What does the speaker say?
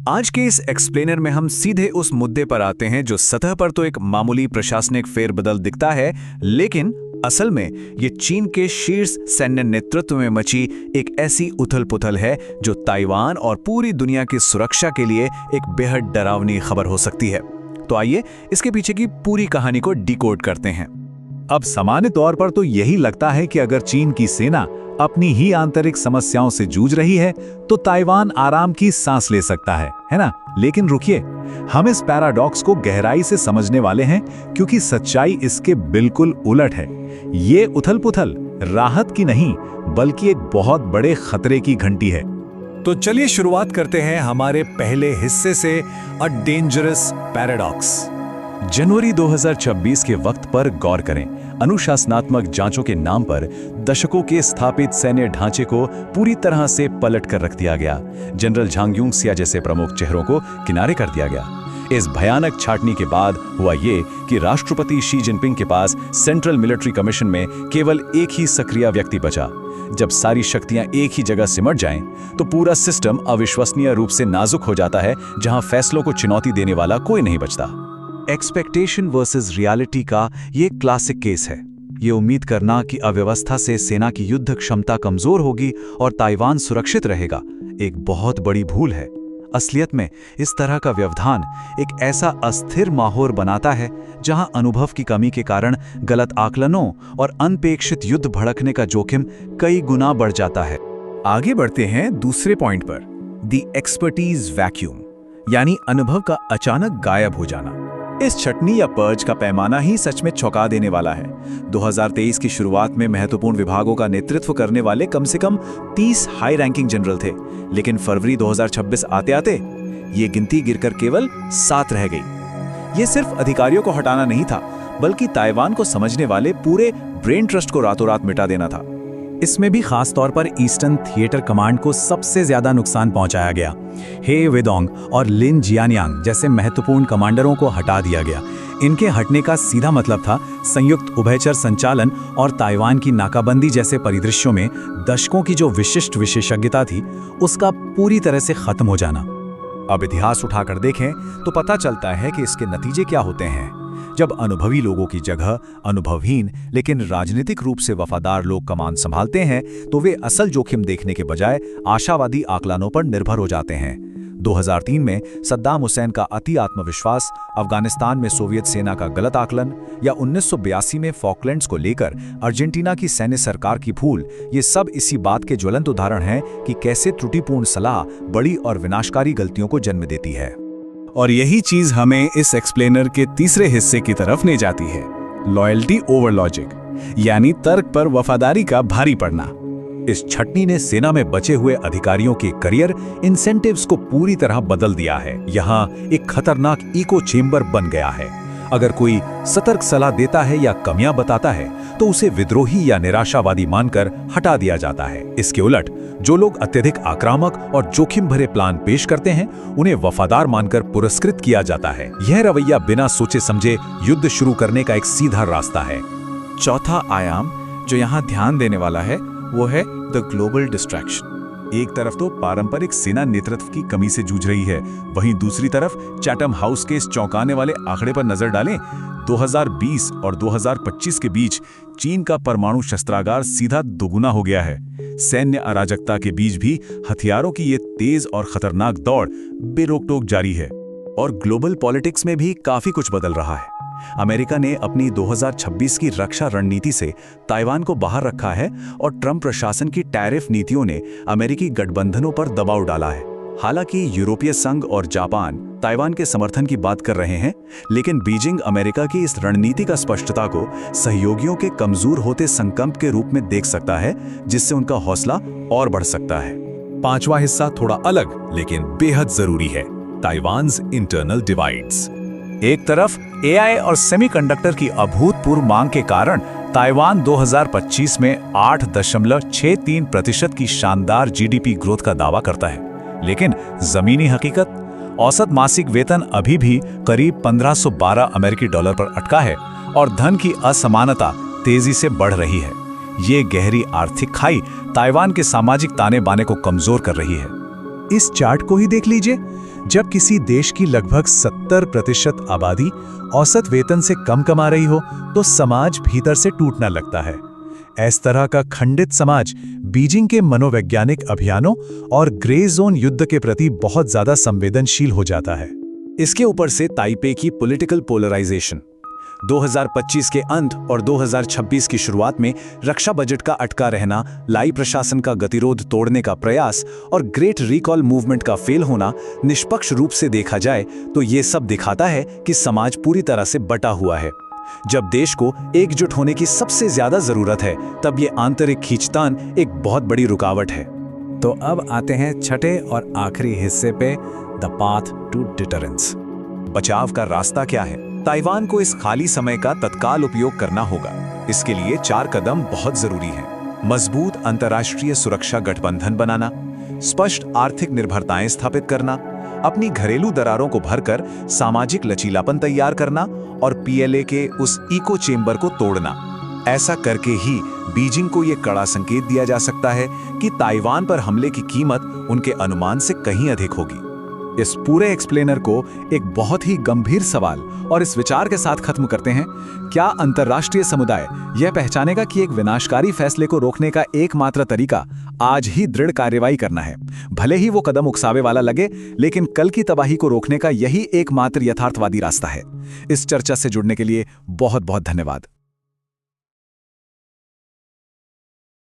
आज के इस एक्सप्लेनर में हम सीधे उस मुद्दे पर आते हैं जो सतह पर तो एक मामूली प्रशासनिक फेरबदल दिखता है, लेकिन असल में ये चीन के शीर्ष सैन्य नेतृत्व में मची एक ऐसी उथल-पुथल है जो ताइवान और पूरी दुनिया की सुरक्षा के लिए एक बेहद डरावनी खबर हो सकती है। तो आइए इसके पीछे की पूरी कहानी को डिकोड करते हैं। अब सामान्य तौर पर तो यही लगता है कि अगर चीन की सेना अपनी ही आंतरिक समस्याओं से जूझ रही है तो ताइवान आराम की सांस ले सकता है ना? लेकिन रुकिए, हम इस पैराडॉक्स को गहराई से समझने वाले हैं क्योंकि सच्चाई इसके बिल्कुल उलट है। ये उथल-पुथल राहत की नहीं बल्कि एक बहुत बड़े खतरे की घंटी है। तो चलिए शुरुआत करते हैं हमारे पहले हिस्से से, अ डेंजरस पैराडॉक्स। जनवरी 2026 के वक्त पर गौर करें। अनुशासनात्मक जांचों के नाम पर दशकों के स्थापित सैन्य ढांचे को पूरी तरह से पलट कर रख दिया गया। जनरल झांग यूंगसिया जैसे प्रमुख चेहरों को किनारे कर दिया गया। इस भयानक छाटनी के बाद हुआ ये कि राष्ट्रपति शी जिनपिंग के पास सेंट्रल मिलिट्री कमीशन में केवल एक ही सक्रिय व्यक्ति बचा। जब सारी शक्तियां एक ही जगह सिमट जाएं, तो पूरा सिस्टम अविश्वसनीय रूप से नाजुक हो जाता है, जहां फैसलों को चुनौती देने वाला कोई नहीं बचता। एक्सपेक्टेशन वर्सेस रियलिटी का ये क्लासिक केस है। ये उम्मीद करना कि अव्यवस्था से सेना की युद्ध क्षमता कमजोर होगी और ताइवान सुरक्षित रहेगा, एक बहुत बड़ी भूल है। असलियत में इस तरह का व्यवधान एक ऐसा अस्थिर माहौल बनाता है जहां अनुभव की कमी के कारण गलत आकलनों और अनपेक्षित युद्ध भड़कने का जोखिम कई गुना बढ़ जाता है। आगे बढ़ते हैं दूसरे पॉइंट पर, द एक्सपर्टीज वैक्यूम, यानी अनुभव का अचानक गायब हो जाना। इस छटनी या पर्ज का पैमाना ही सच में चौंका देने वाला है। 2023 की शुरुआत में महत्वपूर्ण विभागों का नेतृत्व करने वाले कम से कम 30 हाई रैंकिंग जनरल थे, लेकिन फरवरी 2026 आते आते ये गिनती गिरकर केवल 7 रह गई। ये सिर्फ अधिकारियों को हटाना नहीं था, बल्कि ताइवान को समझने वाले पूरे ब्रेन ट्रस्ट को रातों रात मिटा देना था। इसमें भी खास तौर पर ईस्टर्न थिएटर कमांड को सबसे ज्यादा नुकसान पहुंचाया गया। हे वेदोंग और लिन जियानियांग जैसे महत्वपूर्ण कमांडरों को हटा दिया गया। इनके हटने का सीधा मतलब था संयुक्त उभयचर संचालन और ताइवान की नाकाबंदी जैसे परिदृश्यों में दशकों की जो विशिष्ट विशेषज्ञता थी, उसका पूरी तरह से खत्म हो जाना। अब इतिहास उठाकर देखें तो पता चलता है कि इसके नतीजे क्या होते हैं। जब अनुभवी लोगों की जगह अनुभवहीन लेकिन राजनीतिक रूप से वफादार लोग कमान संभालते हैं, तो वे असल जोखिम देखने के बजाय आशावादी आकलनों पर निर्भर हो जाते हैं। 2003 में सद्दाम हुसैन का अति आत्मविश्वास, अफगानिस्तान में सोवियत सेना का गलत आकलन, या 1982 में फॉकलैंड्स को लेकर अर्जेंटीना की सैन्य सरकार की भूल, ये सब इसी बात के ज्वलंत उदाहरण हैं कि कैसे त्रुटिपूर्ण सलाह बड़ी और विनाशकारी गलतियों को जन्म देती है। और यही चीज हमें इस एक्सप्लेनर के तीसरे हिस्से की तरफ ले जाती है, लॉयल्टी ओवर लॉजिक, यानी तर्क पर वफादारी का भारी पड़ना। इस छटनी ने सेना में बचे हुए अधिकारियों के करियर इंसेंटिव्स को पूरी तरह बदल दिया है। यहाँ एक खतरनाक इको चेम्बर बन गया है। अगर कोई सतर्क सलाह देता है या कमियां बताता है तो उसे विद्रोही या निराशावादी मानकर हटा दिया जाता है। इसके उलट जो लोग अत्यधिक आक्रामक और जोखिम भरे प्लान पेश करते हैं, उन्हें वफादार मानकर पुरस्कृत किया जाता है। यह रवैया बिना सोचे समझे युद्ध शुरू करने का एक सीधा रास्ता है। चौथा आयाम जो यहाँ ध्यान देने वाला है वो है द ग्लोबल डिस्ट्रैक्शन। एक तरफ तो पारंपरिक सेना नेतृत्व की कमी से जूझ रही है, वहीं दूसरी तरफ चैटम हाउस के इस चौंकाने वाले आंकड़े पर नजर डालें। 2020 और 2025 के बीच चीन का परमाणु शस्त्रागार सीधा दोगुना हो गया है। सैन्य अराजकता के बीच भी हथियारों की ये तेज और खतरनाक दौड़ बेरोक-टोक जारी है। और ग्लोबल पॉलिटिक्स में भी काफी कुछ बदल रहा है। अमेरिका ने अपनी 2026 की रक्षा रणनीति से ताइवान को बाहर रखा है और ट्रंप प्रशासन की टैरिफ नीतियों ने अमेरिकी गठबंधनों पर दबाव डाला है। हालांकि यूरोपीय संघ और जापान ताइवान के समर्थन की बात कर रहे हैं, लेकिन बीजिंग अमेरिका की इस रणनीति का स्पष्टता को सहयोगियों के कमजोर होते संकल्प के रूप में देख सकता है, जिससे उनका हौसला और बढ़ सकता है। पांचवा हिस्सा थोड़ा अलग लेकिन बेहद जरूरी है, ताइवान्स इंटरनल डिवाइड्स। एक तरफ एआई और सेमीकंडक्टर की अभूतपूर्व मांग के कारण ताइवान 2025 में 8.63% की शानदार जीडीपी ग्रोथ का दावा करता है, लेकिन जमीनी हकीकत, औसत मासिक वेतन अभी भी करीब 1512 अमेरिकी डॉलर पर अटका है और धन की असमानता तेजी से बढ़ रही है। ये गहरी आर्थिक खाई ताइवान के सामाजिक ताने बाने को कमजोर कर रही है। इस चार्ट को ही देख लीजिए। जब किसी देश की लगभग 70% आबादी औसत वेतन से कम कमा रही हो तो समाज भीतर से टूटने लगता है। इस तरह का खंडित समाज बीजिंग के मनोवैज्ञानिक अभियानों और ग्रे जोन युद्ध के प्रति बहुत ज्यादा संवेदनशील हो जाता है। इसके ऊपर से ताइपे की पॉलिटिकल पोलराइजेशन 2025 के अंत और 2026 की शुरुआत में रक्षा बजट का अटका रहना, लाई प्रशासन का गतिरोध तोड़ने का प्रयास और ग्रेट रिकॉल मूवमेंट का फेल होना निष्पक्ष रूप से देखा जाए तो ये सब दिखाता है कि समाज पूरी तरह से बटा हुआ है। जब देश को एकजुट होने की सबसे ज्यादा जरूरत है तब ये आंतरिक खींचतान एक बहुत बड़ी रुकावट है। तो अब आते हैं छठे और आखिरी हिस्से पे, द पाथ टू डिटरेंस। बचाव का रास्ता क्या है? ताइवान को इस खाली समय का तत्काल उपयोग करना होगा। इसके लिए 4 कदम बहुत जरूरी हैं। मजबूत अंतर्राष्ट्रीय सुरक्षा गठबंधन बनाना, स्पष्ट आर्थिक निर्भरताएं स्थापित करना, अपनी घरेलू दरारों को भरकर सामाजिक लचीलापन तैयार करना और पीएलए के उस इको चेंबर को तोड़ना। ऐसा करके ही बीजिंग को यह कड़ा संकेत दिया जा सकता है कि ताइवान पर हमले की कीमत उनके अनुमान से कहीं अधिक होगी। इस पूरे एक्सप्लेनर को एक बहुत ही गंभीर सवाल और इस विचार के साथ खत्म करते हैं। क्या अंतर्राष्ट्रीय समुदाय यह पहचानेगा कि एक विनाशकारी फैसले को रोकने का एकमात्र तरीका आज ही दृढ़ कार्रवाई करना है? भले ही वो कदम उकसावे वाला लगे, लेकिन कल की तबाही को रोकने का यही एकमात्र यथार्थवादी रास्ता है। इस चर्चा से जुड़ने के लिए बहुत बहुत धन्यवाद।